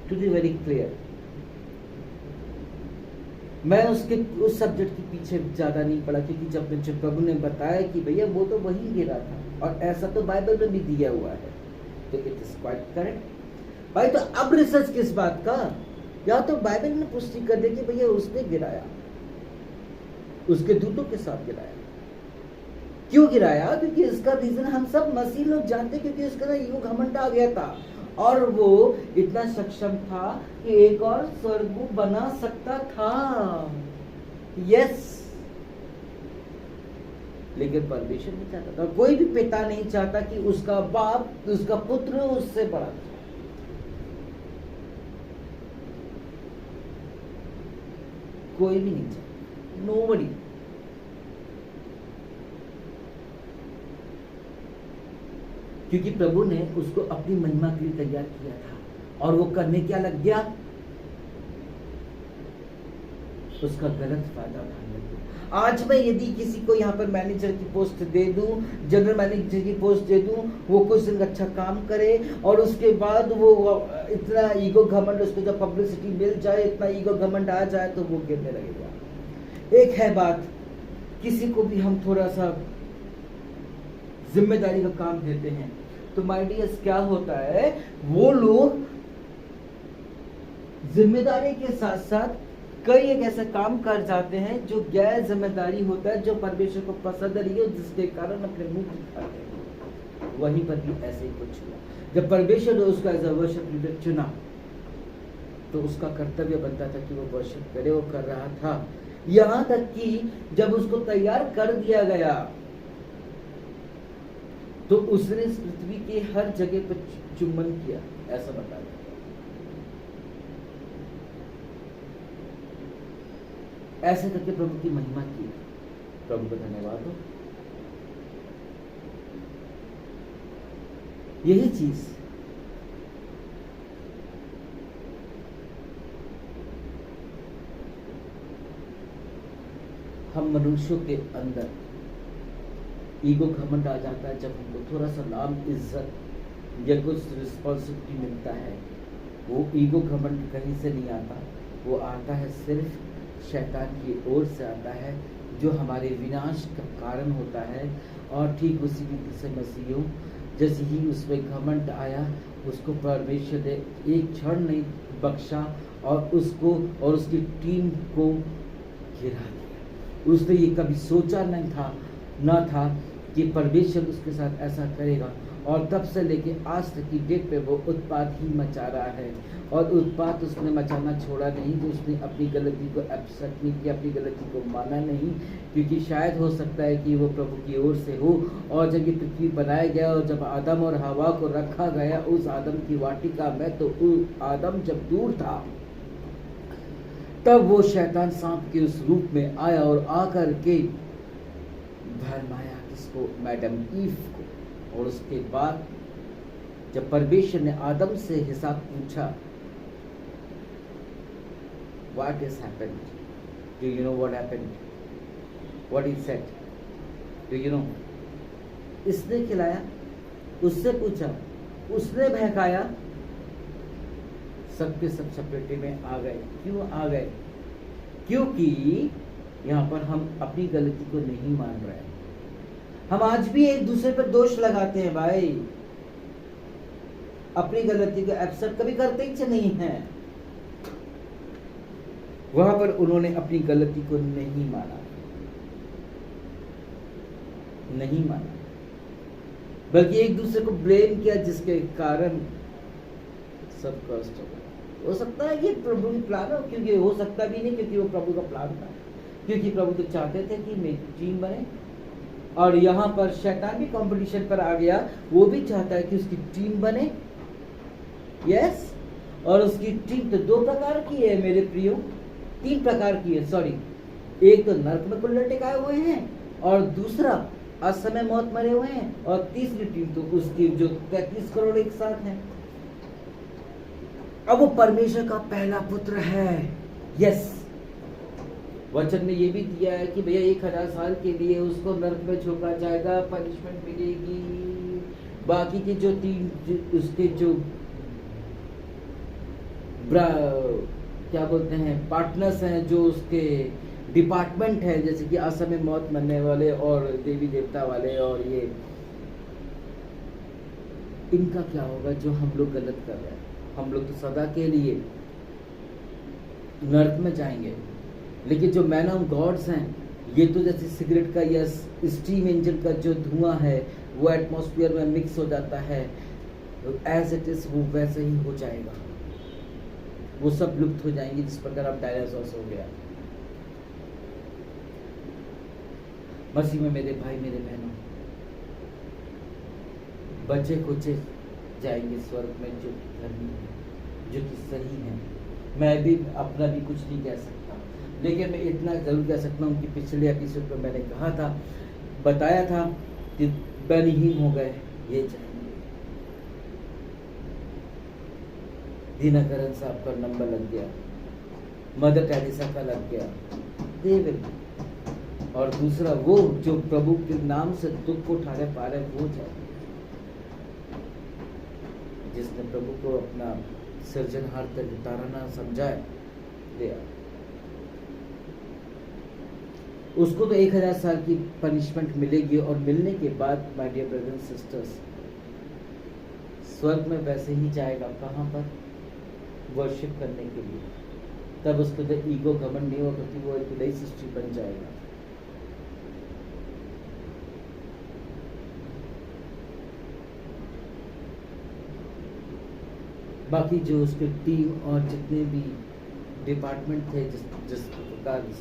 To be very clear, मैं उस subject के पीछे ज्यादा नहीं पड़ा, क्योंकि जब प्रभु ने बताया कि भैया वो तो वही गिरा था और ऐसा तो बाइबल में भी दिया हुआ है, तो इट इज क्वाइट करेक्ट भाई। तो अब रिसर्च किस बात का, या तो बाइबल में पुष्टि कर दे कि भैया उसने गिराया, उसके दूतों के साथ गिराया। क्यों गिराया? क्योंकि इसका रीजन हम सब मसीह लोग जानते, क्योंकि उसका ना ईगो घमंड आ गया था और वो इतना सक्षम था कि एक और स्वर्ग बना सकता था। यस, लेकिन परमेश्वर नहीं चाहता था, कोई भी पिता नहीं चाहता कि उसका बाप, उसका पुत्र उससे बड़ा था। कोई भी नहीं चाहता, नोबडी। क्योंकि प्रभु ने उसको अपनी महिमा के लिए तैयार किया था और वो करने क्या लग गया, उसका गलत फायदा उठाने लग गया। आज मैं यदि किसी को यहाँ पर मैनेजर की पोस्ट दे दूं, जनरल मैनेजर की पोस्ट दे दूं, वो कुछ दिन अच्छा काम करे और उसके बाद वो इतना ईगो घमंड, उसको जब पब्लिसिटी मिल जाए, इतना ईगो घमंड आ जाए तो वो गिरने लगेगा। एक है बात, किसी को भी हम थोड़ा सा जिम्मेदारी का काम देते हैं तो माय डियर्स क्या होता है, वो लोग जिम्मेदारी के साथ साथ कई एक ऐसे काम कर जाते हैं जो गैर जिम्मेदारी होता है, जो परमेश्वर को पसंद नहीं है, जिसके कारण अपने मुंह दिखाते हैं। वहीं पर भी ऐसे ही कुछ हुआ। जब परमेश्वर ने उसका एज अ वर्शिप लीडर चुना तो उसका कर्तव्य बनता था कि वो वर्शिप करे, और कर रहा था। यहां तक कि जब उसको तैयार कर दिया गया तो उसने इस पृथ्वी के हर जगह पर चुम्बन किया, ऐसा बताया। ऐसे करके प्रभु की महिमा की। प्रभु को धन्यवाद हो। यही चीज हम मनुष्यों के अंदर ईगो घमंड आ जाता है। जब हमको थोड़ा सा नाम, इज्जत या कुछ रिस्पॉन्सिबिलिटी मिलता है, वो ईगो घमंड कहीं से नहीं आता, वो आता है सिर्फ शैतान की ओर से आता है, जो हमारे विनाश का कारण होता है। और ठीक उसी रीति से मसीहों, जैसे ही उसमें घमंड आया, उसको परमेश्वर ने एक क्षण नहीं बख्शा और उसको और उसकी टीम को गिरा दिया। उसने ये कभी सोचा न था कि परमेश्वर उसके साथ ऐसा करेगा, और तब से लेके आज तक की डेट पे वो उत्पात ही मचा रहा है। और उत्पात उसने मचाना छोड़ा नहीं, तो उसने अपनी गलती को एक्सेप्ट नहीं किया, अपनी गलती को माना नहीं, क्योंकि शायद हो सकता है कि वो प्रभु की ओर से हो। और जब ये पृथ्वी बनाया गया और जब आदम और हवा को रखा गया उस आदम की वाटिका में, तो आदम जब दूर था तब वो शैतान सांप के उस रूप में आया और आकर के भरमाया किसको, मैडम ईव को। और उसके बाद जब परमेश्वर ने आदम से हिसाब पूछा, what has happened? Do you know what happened? What he said? Do you know? इसने खिलाया, उससे पूछा, उसने बहकाया, सबके सब चपेटे में आ गए। क्यों आ गए? क्योंकि यहाँ पर हम अपनी गलती को नहीं मान रहे हैं। हम आज भी एक दूसरे पर दोष लगाते हैं भाई, अपनी गलती को एक्सेप्ट कभी करते ही नहीं है। वहां पर उन्होंने अपनी गलती को नहीं माना, बल्कि एक दूसरे को ब्लेम किया, जिसके कारण सब कष्ट हो गया। हो सकता है कि प्रभु का प्लान हो, क्योंकि हो सकता भी नहीं, क्योंकि वो प्रभु का प्लान था। क्योंकि प्रभु तो चाहते थे कि मेरी टीम बने, और यहाँ पर शैतान भी कंपटीशन पर आ गया। वो भी चाहता है कि उसकी टीम बने। यस, और उसकी टीम तो दो प्रकार की है मेरे प्रियो, 3 प्रकार की है, सॉरी। एक तो नरक में कुल्लड़ टिकाए हुए हैं, और दूसरा असमय मौत मरे हुए हैं, और तीसरी टीम तो उसकी जो 33 करोड़ एक साथ है। अब वो परमेश्वर का पहला पुत्र है। यस, वचन में ये भी दिया है कि भैया 1000 साल के लिए उसको नरक में झोंका जाएगा, पनिशमेंट मिलेगी। बाकी के जो 3 उसके जो क्या बोलते हैं, पार्टनर्स हैं, जो उसके डिपार्टमेंट है, जैसे कि असमय मौत मरने वाले और देवी देवता वाले, और ये इनका क्या होगा जो हम लोग गलत कर रहे हैं? हम लोग तो सदा के लिए नर्क में जाएंगे, लेकिन जो मैन ऑफ गॉड्स हैं, ये तो जैसे सिगरेट का या स्टीम इंजन का जो धुआं है वो एटमॉस्फेयर में मिक्स हो जाता है, एज इट इज वो वैसे ही हो जाएगा, वो सब लुप्त हो जाएंगे, जिस प्रकार अब डायनासोर्स हो गया। मसीह में मेरे भाई मेरे बहनों, बच्चे कुचे जाएंगे स्वर्ग में, जो कि धर्मी है, जो कि सही है। मैं भी अपना भी कुछ नहीं कह सकता, लेकिन मैं इतना जरूर कह सकता हूँ कि पिछले एपिसोड में मैंने कहा था, बताया था कि बलहीन हो गए ये जाएंगे। दिनकरन साहब का नंबर लग गया, मदर टेरेसा का लग गया, दे विल। और दूसरा वो जो प्रभु के नाम से दुख को उठाने पा रहे वो जाए, जिसने प्रभु को अपना सृजनहार तक उतारना समझाए, दे उसको तो 1000 साल की पनिशमेंट मिलेगी, और मिलने के बाद my dear brothers and sisters, स्वर्ग में वैसे ही जाएगा। कहाँ पर? वर्शिप करने के लिए। तब उसको तो ईगो घमंड नहीं होगा, क्योंकि वो एक नई सृष्टि बन जाएगा। बाकी जो उसके टीम और जितने भी डिपार्टमेंट थे, जिस प्रकार